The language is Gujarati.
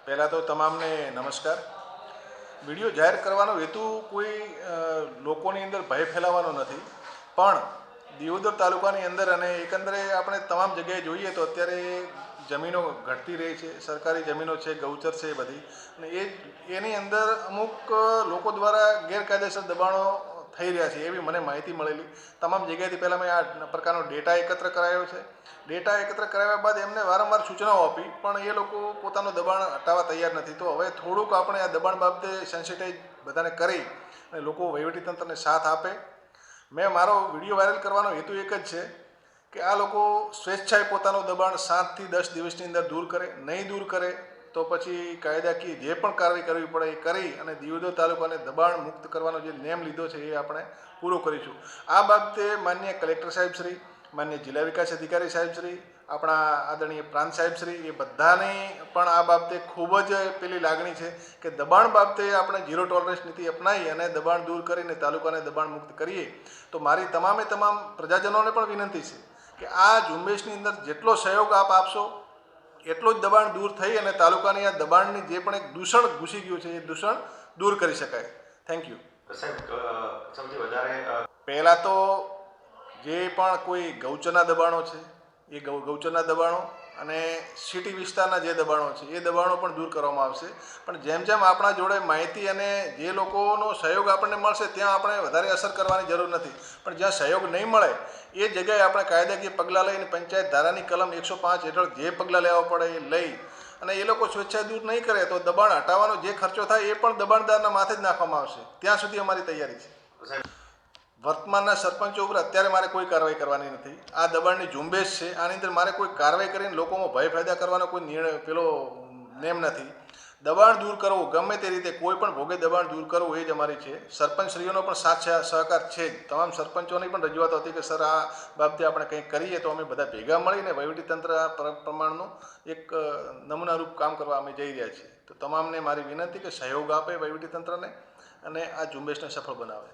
પહેલાં તો તમામને નમસ્કાર. વિડીયો જાહેર કરવાનો હેતુ કોઈ લોકોની અંદર ભય ફેલાવવાનો નથી, પણ દિયોદર તાલુકાની અંદર અને એકંદરે આપણે તમામ જગ્યાએ જોઈએ તો અત્યારે જમીનો ઘટતી રહી છે. સરકારી જમીનો છે, ગૌચર છે બધી, અને એની અંદર અમુક લોકો દ્વારા ગેરકાયદેસર દબાણો થઈ રહ્યા છે એવી મને માહિતી મળેલી. તમામ જગ્યાએથી પહેલાં મેં આ પ્રકારનો ડેટા એકત્ર કરાયો છે. ડેટા એકત્ર કરાવ્યા બાદ એમને વારંવાર સૂચનાઓ આપી, પણ એ લોકો પોતાનું દબાણ હટાવવા તૈયાર નથી. તો હવે થોડુંક આપણે આ દબાણ બાબતે સેન્સિટાઈઝ બધાને કરી અને લોકો વહીવટીતંત્રને સાથ આપે. મેં મારો વિડીયો વાયરલ કરવાનો હેતુ એક જ છે કે આ લોકો સ્વેચ્છાએ પોતાનું દબાણ 7 થી 10 દિવસની અંદર દૂર કરે. નહીં દૂર કરે તો પછી કાયદાકીય જે પણ કાર્યવાહી કરવી પડે એ કરી અને દિયોદર તાલુકાને દબાણ મુક્ત કરવાનો જે નેમ લીધો છે એ આપણે પૂરો કરીશું. આ બાબતે માનનીય કલેક્ટર સાહેબ શ્રી, માન્ય જિલ્લા વિકાસ અધિકારી સાહેબ શ્રી, આપણા આદરણીય પ્રાંત સાહેબ શ્રી, એ બધાની પણ આ બાબતે ખૂબ જ પેલી લાગણી છે કે દબાણ બાબતે આપણે ઝીરો ટોલરન્સ નીતિ અપનાવી અને દબાણ દૂર કરીને તાલુકાને દબાણ મુક્ત કરીએ. તો મારી તમામ પ્રજાજનોને પણ વિનંતી છે કે આ ઝુંબેશની અંદર જેટલો સહયોગ આપ આપશો એટલું જ દબાણ દૂર થઈ અને તાલુકાની આ દબાણની જે પણ એક દૂષણ ઘૂસી ગયું છે એ દૂષણ દૂર કરી શકાય. Thank you. સૌથી વધારે પહેલાં તો જે પણ કોઈ ગૌચરના દબાણો છે એ ગૌચરના દબાણો અને સિટી વિસ્તારના જે દબાણો છે એ દબાણો પણ દૂર કરવામાં આવશે. પણ જેમ જેમ આપણા જોડે માહિતી અને જે લોકોનો સહયોગ આપણને મળશે ત્યાં આપણે વધારે અસર કરવાની જરૂર નથી, પણ જ્યાં સહયોગ નહીં મળે એ જગ્યાએ આપણે કાયદાકીય પગલાં લઈને પંચાયત ધારાની કલમ 105 હેઠળ જે પગલાં લેવા પડે એ લઈ અને એ લોકો સ્વેચ્છાએ દૂર નહીં કરે તો દબાણ હટાવવાનો જે ખર્ચો થાય એ પણ દબાણદારના માથે જ નાખવામાં આવશે. ત્યાં સુધી અમારી તૈયારી છે. વર્તમાનના સરપંચો ઉપર અત્યારે મારે કોઈ કાર્યવાહી કરવાની નથી. આ દબાણની ઝુંબેશ છે, આની અંદર મારે કોઈ કાર્યવાહી કરીને લોકોમાં ભય ફાયદા કરવાનો કોઈ નિર્ણય નેમ નથી. દબાણ દૂર કરવું ગમે તે રીતે કોઈ પણ ભોગે દબાણ દૂર કરવું એ જ અમારી છે. સરપંચશ્રીઓનો પણ સાથ સહકાર છે જ. તમામ સરપંચોની પણ રજૂઆત હતી કે સર આ બાબતે આપણે કંઈક કરીએ, તો અમે બધા ભેગા મળીને વહીવટીતંત્ર આ પ્રમાણનું એક નમૂનારૂપ કામ કરવા અમે જઈ રહ્યા છીએ. તો તમામને મારી વિનંતી કે સહયોગ આપે વહીવટીતંત્રને અને આ ઝુંબેશને સફળ બનાવે.